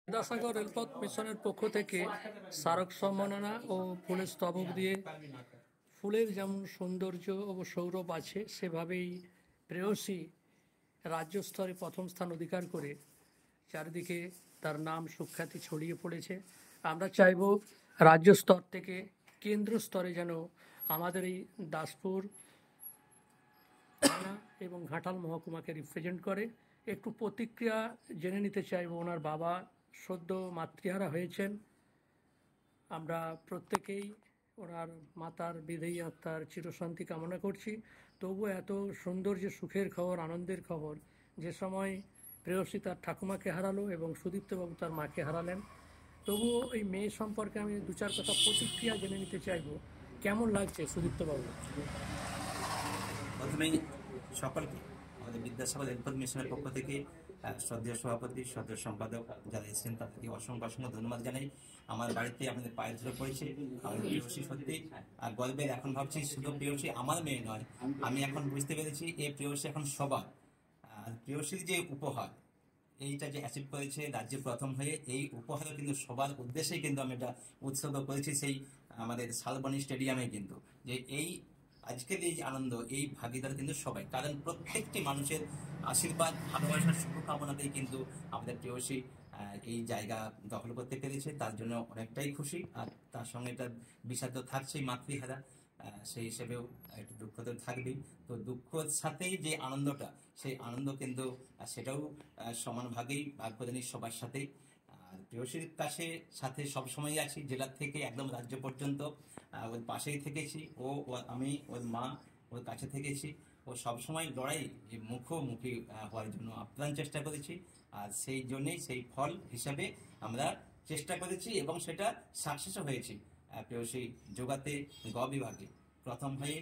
বিদ্যাসাগর রেলপথ মিশনের পক্ষ থেকে স্মারক সম্মাননা ও ফুলের স্তবক দিয়ে ফুলের যেমন সৌন্দর্য ও সৌরভ আছে, সেভাবেই প্রেয়সী রাজ্য স্তরে প্রথম স্থান অধিকার করে চারিদিকে তার নাম সুখ্যাতি ছড়িয়ে পড়েছে। আমরা চাইব রাজ্য স্তর থেকে কেন্দ্র স্তরে যেন আমাদের এই দাসপুর থানা এবং ঘাটাল মহকুমাকে রিপ্রেজেন্ট করে। একটু প্রতিক্রিয়া জেনে নিতে চাইব। ওনার বাবা সদ্য মাতৃহারা হয়েছেন। আমরা প্রত্যেকেই ওনার মাতার বিদেয়ী আত্মার চিরশান্তি কামনা করছি। তবু এত সুন্দর যে সুখের খবর, আনন্দের খবর, যে সময় প্রেয়সী তার ঠাকুমাকে হারালো এবং সুদীপ্তবাবু তার মাকে হারালেন, তবুও এই মেয়ে সম্পর্কে আমি দু চার কথা প্রতিক্রিয়া জেনে নিতে চাইব। কেমন লাগছে সুদীপ্তবাবু? প্রথমেই সকলকে আমাদের বিদ্যাসাগর রেলপথ মিশনের পক্ষ থেকে শ্রদ্ধেয় সভাপতি, শ্রদ্ধেয় সম্পাদক যারা এসেছেন তাদেরকে অসংখ্য অসংখ্য ধন্যবাদ জানাই। আমার বাড়িতে আপনাদের পায়ে ধরে পড়েছে। আমাদের প্রেয়সী সত্যি আর গর্বের। এখন ভাবছি শুধু প্রেয়সী আমার মেয়ে নয়, আমি এখন বুঝতে পেরেছি এই প্রেয়সী এখন সবার। আর প্রেয়সীর যে উপহার, এইটা যে অ্যাচিভ করেছে রাজ্যে প্রথম হয়ে, এই উপহারও কিন্তু সবার উদ্দেশ্যেই কিন্তু আমি এটা উৎসর্গ করেছি সেই আমাদের শালবনী স্টেডিয়ামে। কিন্তু যে এই আজকের এই আনন্দ, এই ভাগিদার কিন্তু সবাই, কারণ প্রত্যেকটি মানুষের আশীর্বাদ, ভালোবাসার শুভকামনাতেই কিন্তু আমাদের প্রেয়সী এই জায়গা দখল করতে পেরেছে। তার জন্য অনেকটাই খুশি। আর তার সঙ্গে এটা বিষাদ তো থাকছেই, মাতৃহারা, সেই হিসেবেও একটু দুঃখ তো থাকবেই। তো দুঃখের সাথেই যে আনন্দটা, সেই আনন্দ কিন্তু সেটাও সমান ভাগেই ভাগ করে নিই সবার সাথেই। আর প্রেয়সীর সাথে সবসময় আছি, জেলার থেকে একদম রাজ্য পর্যন্ত ওর পাশেই থেকেছি। আমি ওর মা, ওর কাছে থেকেছি। ও সবসময় লড়াই, যে মুখোমুখি হওয়ার জন্য আপ্রাণ চেষ্টা করেছি। আর সেই জন্যেই সেই ফল হিসাবে আমরা চেষ্টা করেছি এবং সেটা সাকসেসও হয়েছি। প্রেয়সী যোগাতে গ বিভাগে প্রথম হয়ে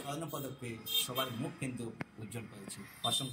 স্বর্ণপদক পেয়ে সবার মুখ কিন্তু উজ্জ্বল করেছি। অসংখ্য